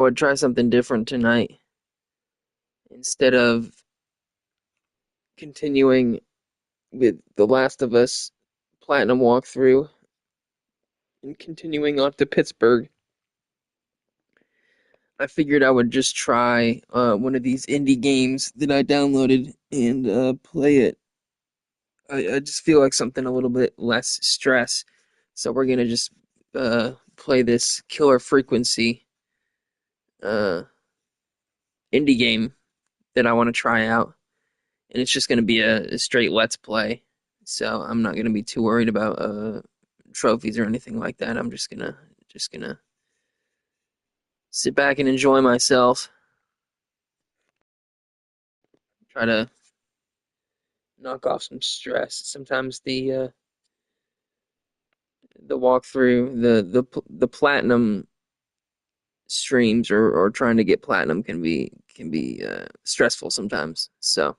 I would try something different tonight instead of continuing with The Last of Us Platinum walkthrough and continuing on to Pittsburgh. I figured I would just try one of these indie games that I downloaded and play it. I just feel like something a little bit less stress. So we're gonna just play this Killer Frequency uh, indie game that I want to try out, and it's just gonna be a straight let's play. So I'm not gonna be too worried about trophies or anything like that. I'm just gonna sit back and enjoy myself. Try to knock off some stress. Sometimes the walkthrough, the platinum streams or trying to get platinum can be stressful sometimes. So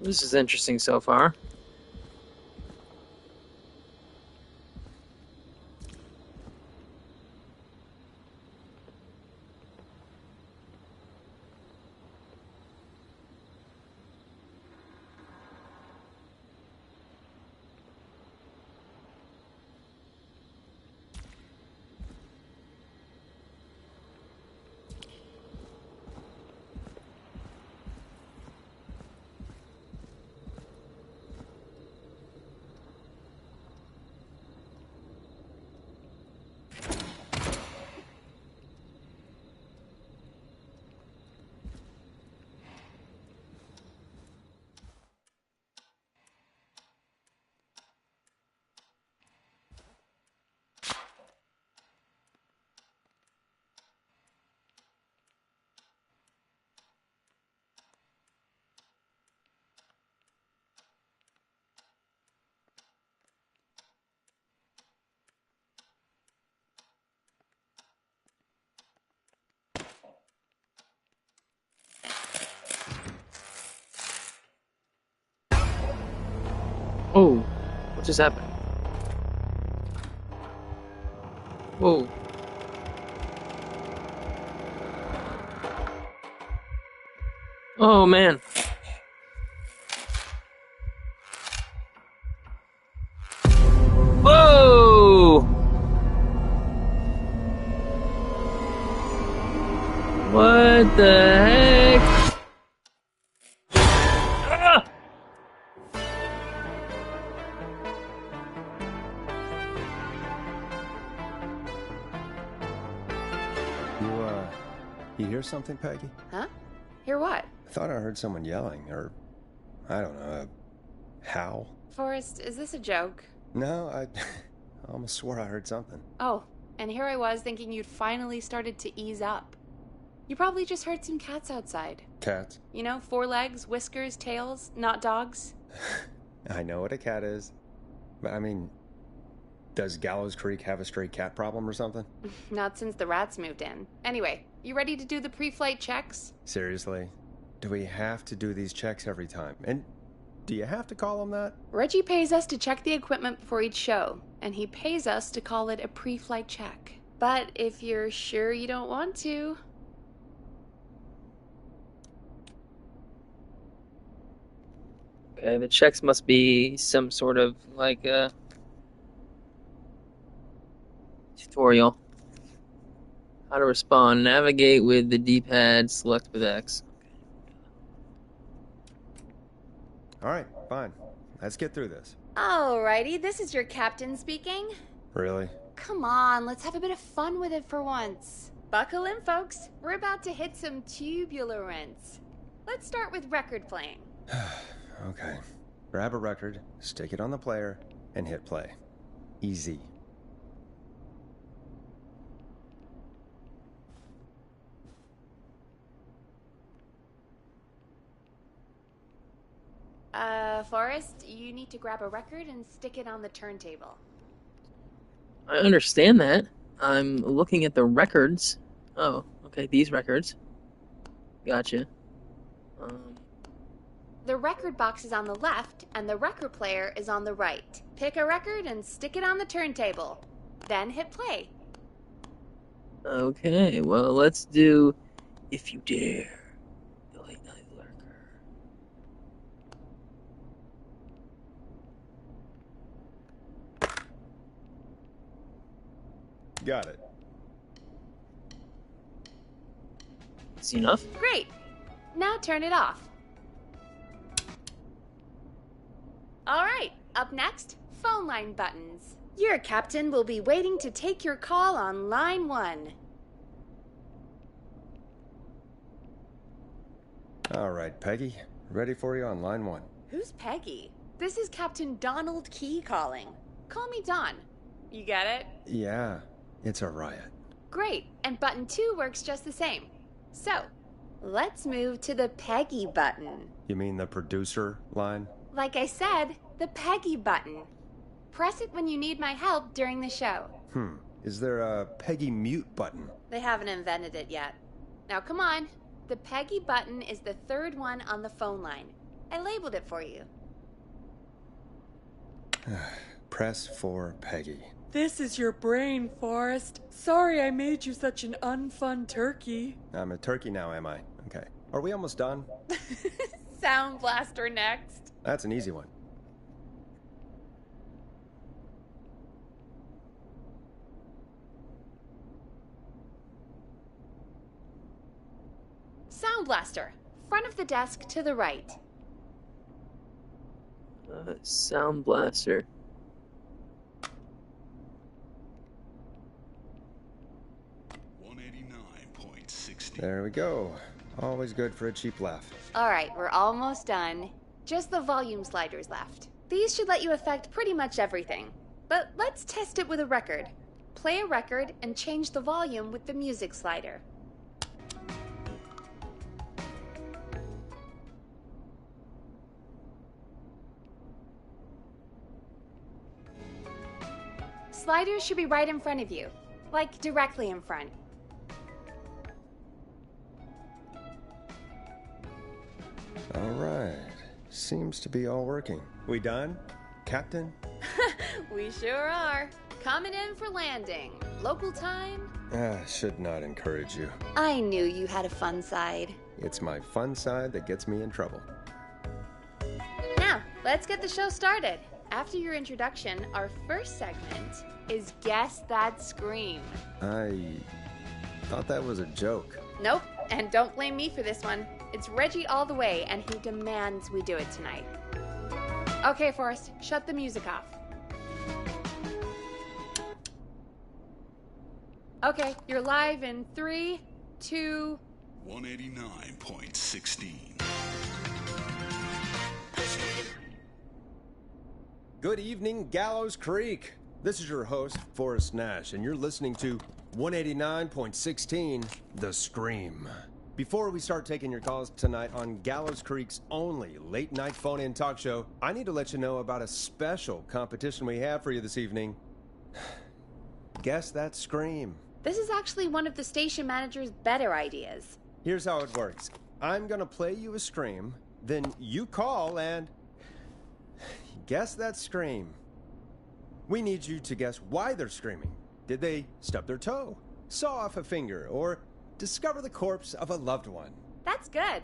This is interesting so far. Oh, what just happened? Whoa. Oh man. Whoa! What the heck? Ah! You hear something, Peggy? Huh? Hear what? I thought I heard someone yelling, or, I don't know, a howl. Forrest, is this a joke? No, I almost swore I heard something. Oh, and here I was thinking you'd finally started to ease up. You probably just heard some cats outside. Cats? You know, 4 legs, whiskers, tails, not dogs. I know what a cat is. But I mean, does Gallows Creek have a stray cat problem or something? Not since the rats moved in. Anyway, you ready to do the pre-flight checks? Seriously? Do we have to do these checks every time? And do you have to call them that? Reggie pays us to check the equipment before each show, and he pays us to call it a pre-flight check. But if you're sure you don't want to... Okay, the checks must be some sort of like tutorial. How to respond. Navigate with the D-pad, select with X. Alright, fine. Let's get through this. Alrighty, this is your captain speaking. Really? Come on, let's have a bit of fun with it for once. Buckle in, folks. We're about to hit some tubular rents. Let's start with record playing. Okay. Grab a record, stick it on the player, and hit play. Easy. Forrest, you need to grab a record and stick it on the turntable. I understand that. I'm looking at the records. Oh, okay, these records. Gotcha. The record box is on the left, and the record player is on the right. Pick a record and stick it on the turntable. Then hit play. Okay, well, let's do If You Dare, the Late Night Lurker. Got it. See enough? Great. Now turn it off. Alright, up next, phone line buttons. Your captain will be waiting to take your call on line 1. Alright, Peggy. Ready for you on line 1. Who's Peggy? This is Captain Donald Key calling. Call me Don. You get it? Yeah, it's a riot. Great, and button 2 works just the same. So, let's move to the Peggy button. You mean the producer line? Like I said, the Peggy button. Press it when you need my help during the show. Is there a Peggy mute button? They haven't invented it yet. Now come on. The Peggy button is the 3rd one on the phone line. I labeled it for you. Press for Peggy. This is your brain, Forrest. Sorry I made you such an unfun turkey. I'm a turkey now, am I? Okay. Are we almost done? Sound Blaster next. That's an easy one. Sound Blaster. Front of the desk to the right. Sound Blaster. There we go. Always good for a cheap laugh. Alright, we're almost done. Just the volume sliders left. These should let you affect pretty much everything. But let's test it with a record. Play a record and change the volume with the music slider. Sliders should be right in front of you, like directly in front. All right. Seems to be all working. We done, Captain? We sure are. Coming in for landing. Local time? Should not encourage you. I knew you had a fun side. It's my fun side that gets me in trouble. Now, let's get the show started. After your introduction, our first segment is Guess That Scream. I thought that was a joke. Nope, and don't blame me for this one. It's Reggie all the way, and he demands we do it tonight. Okay, Forrest, shut the music off. Okay, you're live in 3, 2... 189.16. Good evening, Gallows Creek. This is your host, Forrest Nash, and you're listening to 189.16, The Scream. Before we start taking your calls tonight on Gallows Creek's only late-night phone-in talk show, I need to let you know about a special competition we have for you this evening. Guess That Scream. This is actually one of the station manager's better ideas. Here's how it works. I'm gonna play you a scream, then you call and guess that scream. We need you to guess why they're screaming. Did they stub their toe, saw off a finger, or discover the corpse of a loved one? That's good.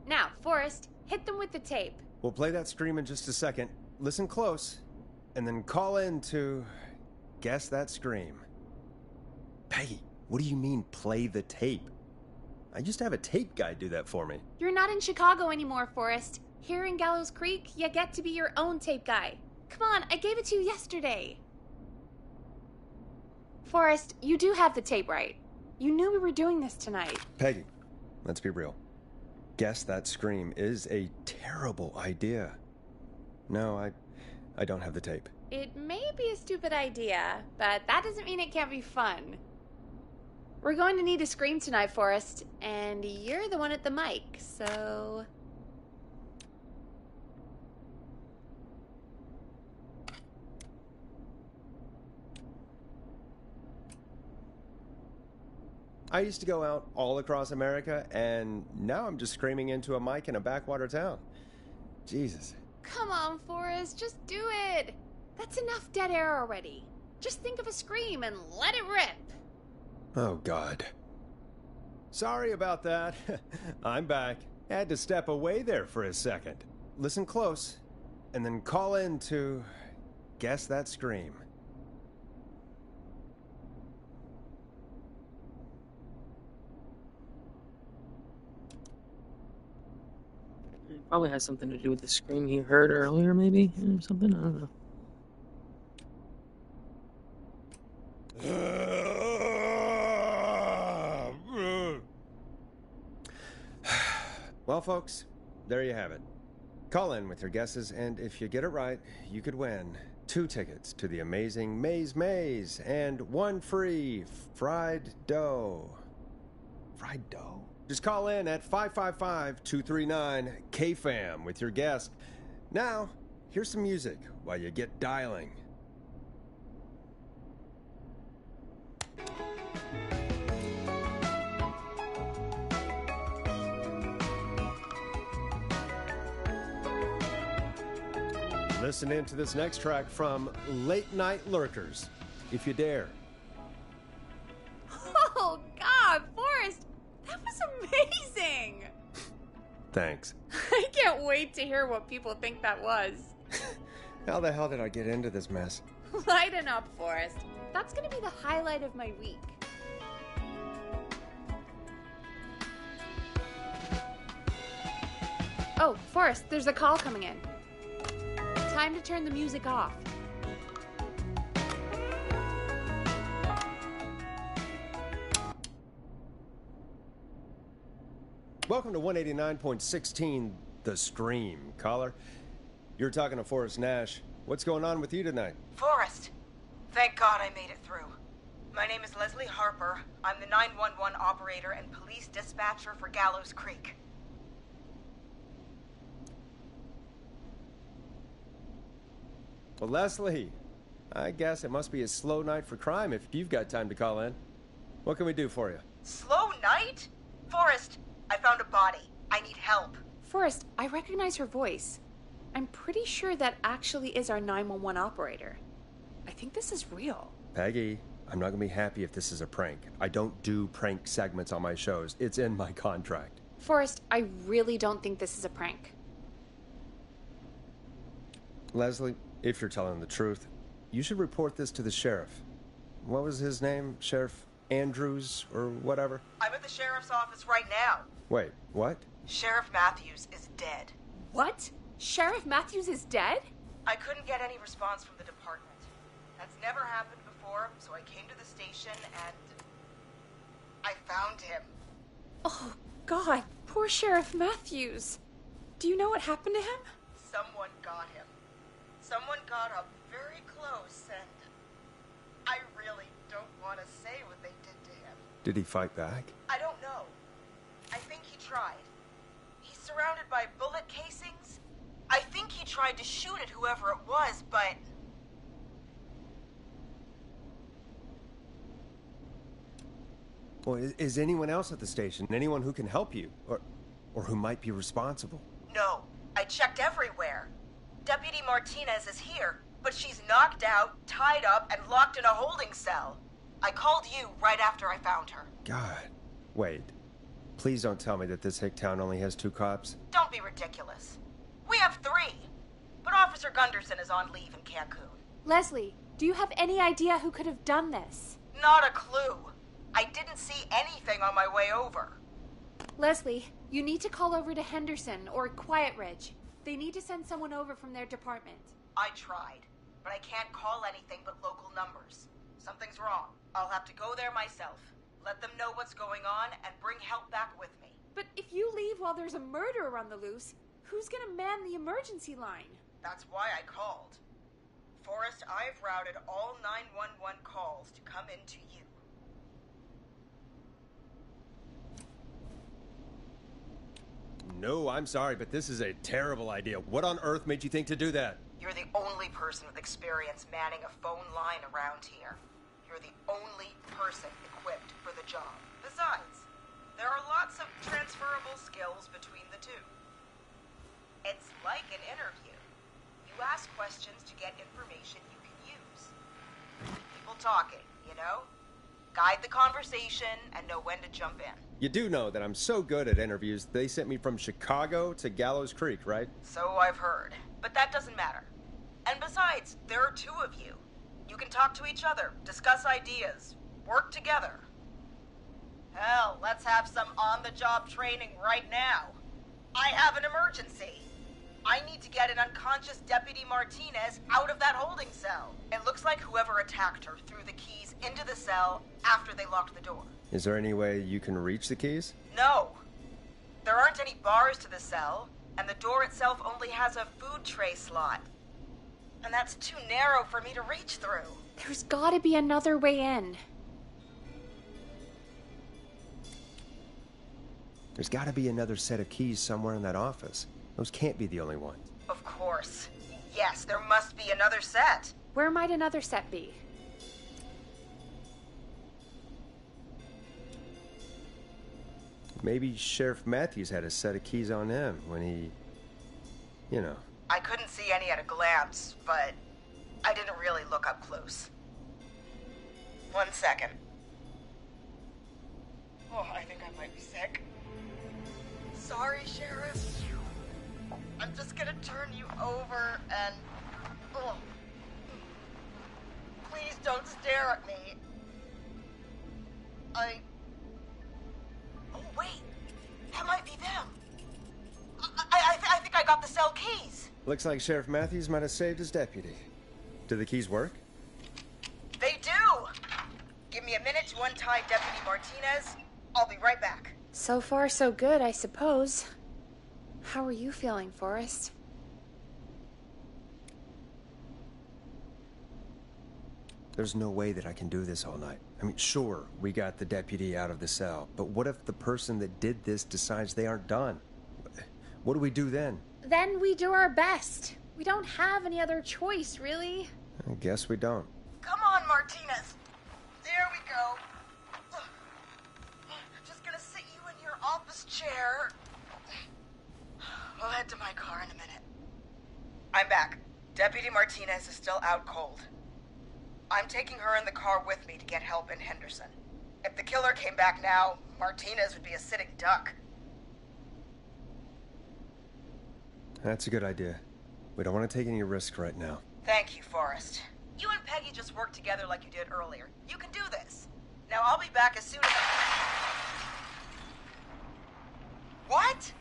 Now, Forrest, hit them with the tape. We'll play that scream in just a second. Listen close, and then call in to guess that scream. Peggy, what do you mean play the tape? I used to have a tape guy do that for me. You're not in Chicago anymore, Forrest. Here in Gallows Creek, you get to be your own tape guy. Come on, I gave it to you yesterday. Forrest, you do have the tape right. You knew we were doing this tonight. Peggy, let's be real. Guess that scream is a terrible idea. No, I don't have the tape. It may be a stupid idea, but that doesn't mean it can't be fun. We're going to need a scream tonight, Forrest, and you're the one at the mic, so... I used to go out all across America, and now I'm just screaming into a mic in a backwater town. Jesus. Come on, Forrest, just do it. That's enough dead air already. Just think of a scream and let it rip. Oh, God. Sorry about that. I'm back. Had to step away there for a second. Listen close, and then call in to guess that scream. It probably has something to do with the scream he heard earlier, maybe? Or something? I don't know. Well, folks, there you have it. Call in with your guesses, and if you get it right, you could win 2 tickets to the amazing Maze and 1 free fried dough. Fried dough? Just call in at 555-239-KFAM with your guess. Now, here's some music while you get dialing. Listen in to this next track from Late Night Lurkers, if you dare. Oh, God, Forrest, that was amazing! Thanks. I can't wait to hear what people think that was. How the hell did I get into this mess? Lighten up, Forrest. That's gonna be the highlight of my week. Oh, Forrest, there's a call coming in. Time to turn the music off. Welcome to 189.16, The Scream. Caller, you're talking to Forrest Nash. What's going on with you tonight? Forrest, thank God I made it through. My name is Leslie Harper. I'm the 911 operator and police dispatcher for Gallows Creek. Well, Leslie, I guess it must be a slow night for crime if you've got time to call in. What can we do for you? Slow night? Forrest, I found a body. I need help. Forrest, I recognize her voice. I'm pretty sure that actually is our 911 operator. I think this is real. Peggy, I'm not going to be happy if this is a prank. I don't do prank segments on my shows. It's in my contract. Forrest, I really don't think this is a prank. Leslie, if you're telling the truth, you should report this to the sheriff. What was his name? Sheriff Andrews or whatever? I'm at the sheriff's office right now. Wait, what? Sheriff Matthews is dead. What? Sheriff Matthews is dead? I couldn't get any response from the department. That's never happened before, so I came to the station and I found him. Oh, God, poor Sheriff Matthews. Do you know what happened to him? Someone got him. Someone got up very close and I really don't want to say what they did to him. Did he fight back? I don't know. I think he tried. He's surrounded by bullet casings. I think he tried to shoot at whoever it was, but... Well, is anyone else at the station? Anyone who can help you? Or who might be responsible? No. I checked everywhere. Deputy Martinez is here, but she's knocked out, tied up, and locked in a holding cell. I called you right after I found her. God. Wait. Please don't tell me that this hick town only has 2 cops. Don't be ridiculous. We have 3. But Officer Gunderson is on leave in Cancun. Leslie, do you have any idea who could have done this? Not a clue. I didn't see anything on my way over. Leslie, you need to call over to Henderson or Quiet Ridge. They need to send someone over from their department. I tried, but I can't call anything but local numbers. Something's wrong. I'll have to go there myself. Let them know what's going on and bring help back with me. But if you leave while there's a murderer on the loose, who's gonna man the emergency line? That's why I called. Forrest, I've routed all 911 calls to come into you. No, I'm sorry, but this is a terrible idea. What on earth made you think to do that? You're the only person with experience manning a phone line around here. You're the only person equipped for the job. Besides, there are lots of transferable skills between the two. It's like an interview. You ask questions to get information you can use. People talking, you know? Guide the conversation and know when to jump in. You do know that I'm so good at interviews, they sent me from Chicago to Gallows Creek, right? So I've heard. But that doesn't matter. And besides, there are 2 of you. You can talk to each other, discuss ideas, work together. Hell, let's have some on-the-job training right now. I have an emergency. I need to get an unconscious Deputy Martinez out of that holding cell. It looks like whoever attacked her threw the keys into the cell after they locked the door. Is there any way you can reach the keys? No. There aren't any bars to the cell, and the door itself only has a food tray slot. And that's too narrow for me to reach through. There's gotta be another way in. There's got to be another set of keys somewhere in that office. Those can't be the only ones. Of course. Yes, there must be another set. Where might another set be? Maybe Sheriff Matthews had a set of keys on him when he, I couldn't see any at a glance, but I didn't really look up close. 1 second. Oh, I think I might be sick. Sorry, Sheriff. I'm just gonna turn you over and... Oh. Please don't stare at me. Oh, wait. That might be them. I think I got the cell keys. Looks like Sheriff Matthews might have saved his deputy. Do the keys work? They do! Give me a minute to untie Deputy Martinez. I'll be right back. So far, so good, I suppose. How are you feeling, Forrest? There's no way that I can do this all night. I mean, sure, we got the deputy out of the cell, but what if the person that did this decides they aren't done? What do we do then? Then we do our best. We don't have any other choice, really. I guess we don't. Come on, Martinez. There we go. Just gonna sit you in your office chair. We'll head to my car in a minute. I'm back. Deputy Martinez is still out cold. I'm taking her in the car with me to get help in Henderson. If the killer came back now, Martinez would be a sitting duck. That's a good idea. We don't want to take any risk right now. Thank you, Forrest. You and Peggy just worked together like you did earlier. You can do this. Now I'll be back as soon as What?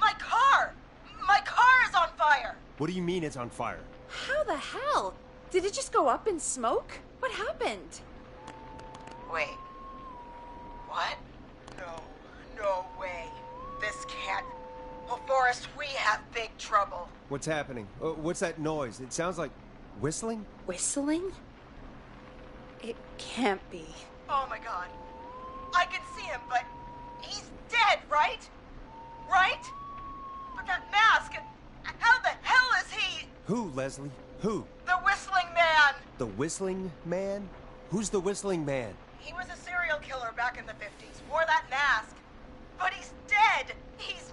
My car! My car is on fire! What do you mean it's on fire? How the hell? Did it just go up in smoke? What happened? Wait. What? No way. This can't... Well, Forrest, we have big trouble. What's happening? What's that noise? It sounds like whistling? Whistling? It can't be. Oh my god. I can see him, but he's dead, right? Right? But that mask, how the hell is he? Who, Leslie? Who? The Whistling Man! The Whistling Man? Who's the Whistling Man? He was a serial killer back in the 50s, wore that mask. But he's dead! He's...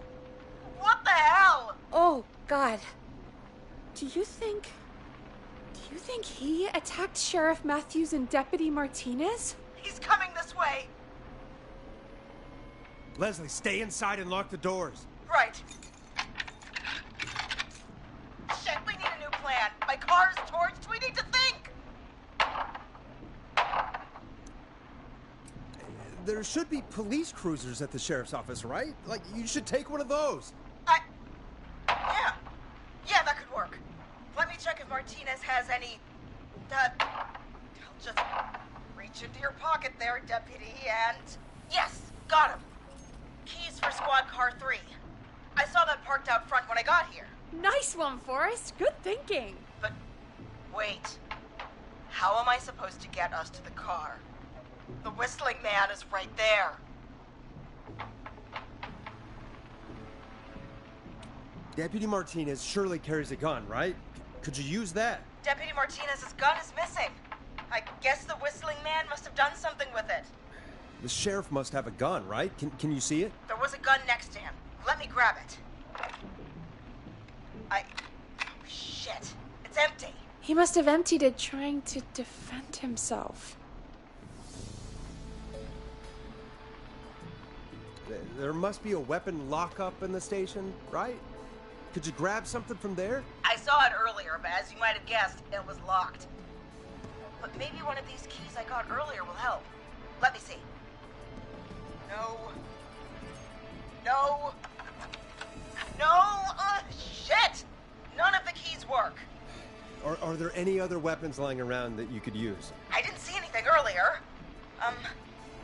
What the hell? Oh, God. Do you think he attacked Sheriff Matthews and Deputy Martinez? He's coming this way. Leslie, stay inside and lock the doors. Right. Shit, we need a new plan. My car is torched. We need to think. There should be police cruisers at the sheriff's office, right? Like, you should take one of those. Yeah, that could work. Let me check if Martinez has any... I'll just reach into your pocket there, Deputy, and... Yes, got him. Keys for Squad Car 3. I saw that parked out front when I got here. Nice one, Forrest. Good thinking. But wait. How am I supposed to get us to the car? The Whistling Man is right there. Deputy Martinez surely carries a gun, right? Could you use that? Deputy Martinez's gun is missing. I guess the Whistling Man must have done something with it. The sheriff must have a gun, right? Can you see it? There was a gun next to him. Let me grab it. Oh, shit. It's empty. He must have emptied it trying to defend himself. There must be a weapon lockup in the station, right? Could you grab something from there? I saw it earlier, but as you might have guessed, it was locked. But maybe one of these keys I got earlier will help. Let me see. No. Shit! None of the keys work. Are there any other weapons lying around that you could use? I didn't see anything earlier.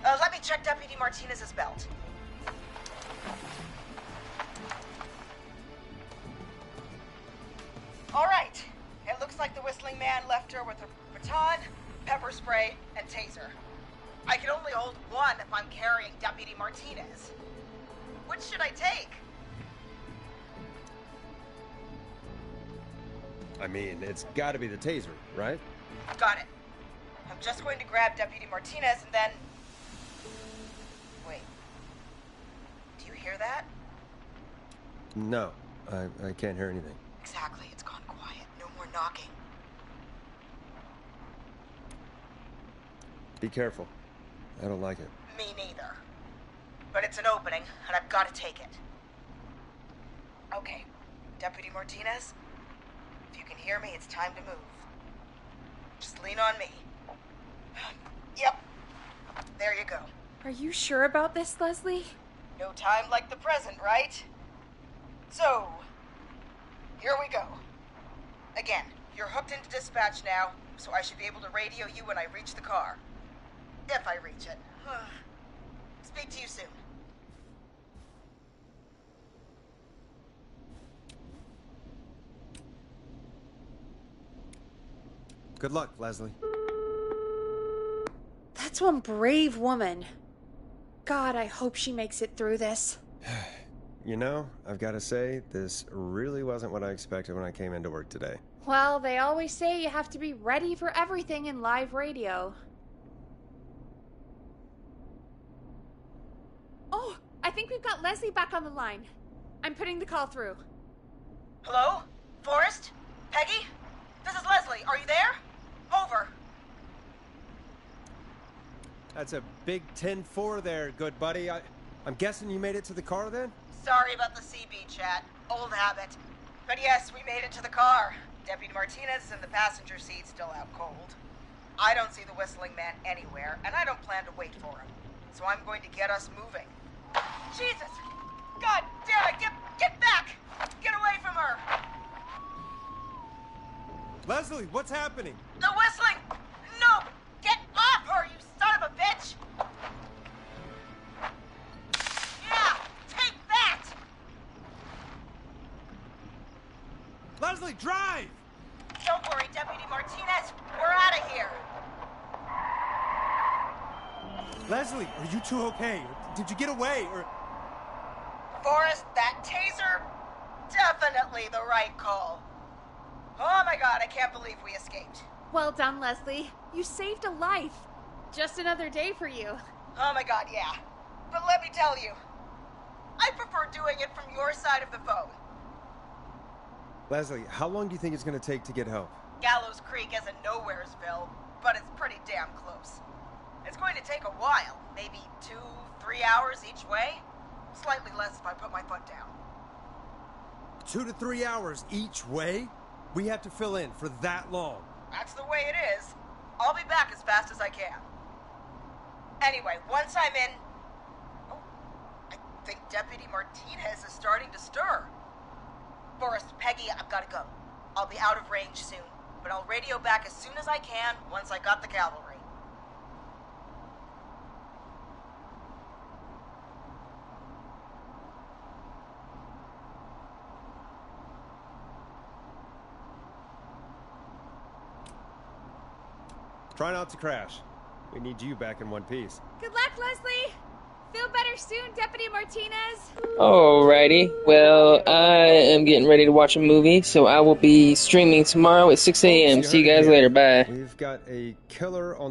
Let me check Deputy Martinez's belt. All right. It looks like the Whistling Man left her with a baton, pepper spray, and taser. I can only hold one if I'm carrying Deputy Martinez. Which should I take? I mean, it's gotta be the taser, right? Got it. I'm just going to grab Deputy Martinez and then... Wait. Do you hear that? No. I can't hear anything. Exactly, it's gone quiet. No more knocking. Be careful. I don't like it. Me neither. But it's an opening, and I've got to take it. Okay, Deputy Martinez, if you can hear me, it's time to move. Just lean on me. Yep. There you go. Are you sure about this, Leslie? No time like the present, right? So, here we go. Again, you're hooked into dispatch now, so I should be able to radio you when I reach the car. If I reach it. Speak to you soon. Good luck, Leslie. That's one brave woman. God, I hope she makes it through this. You know, I've got to say, this really wasn't what I expected when I came into work today. Well, they always say you have to be ready for everything in live radio. Oh, I think we've got Leslie back on the line. I'm putting the call through. Hello? Forrest? Peggy? This is Leslie. Are you there? Over. That's a big 10-4 there, good buddy. I'm guessing you made it to the car then? Sorry about the CB chat. Old habit. But yes, we made it to the car. Deputy Martinez is in the passenger seat, still out cold. I don't see the whistling man anywhere, and I don't plan to wait for him. So I'm going to get us moving. Jesus! God damn it! Get back! Get away from her! Leslie, what's happening? The whistling! No! Get off her, you son of a bitch! Yeah! Take that! Leslie, drive! Don't worry, Deputy Martinez. We're out of here. Leslie, are you two okay? Did you get away, or... Forrest, that taser? Definitely the right call. Oh my god, I can't believe we escaped. Well done, Leslie. You saved a life. Just another day for you. Oh my god, yeah. But let me tell you, I prefer doing it from your side of the phone. Leslie, how long do you think it's going to take to get help? Gallows Creek isn't Nowheresville, but it's pretty damn close. It's going to take a while, maybe 2-3 hours each way. Slightly less if I put my foot down. 2 to 3 hours each way? We have to fill in for that long. That's the way it is. I'll be back as fast as I can. Anyway, once I'm in... Oh, I think Deputy Martinez is starting to stir. Forrest, Peggy, I've got to go. I'll be out of range soon, but I'll radio back as soon as I can once I got the cavalry. Try not to crash. We need you back in one piece. Good luck, Leslie. Feel better soon, Deputy Martinez. Alrighty. Well, I am getting ready to watch a movie, so I will be streaming tomorrow at 6 a.m. See you guys later. Bye. We've got a killer on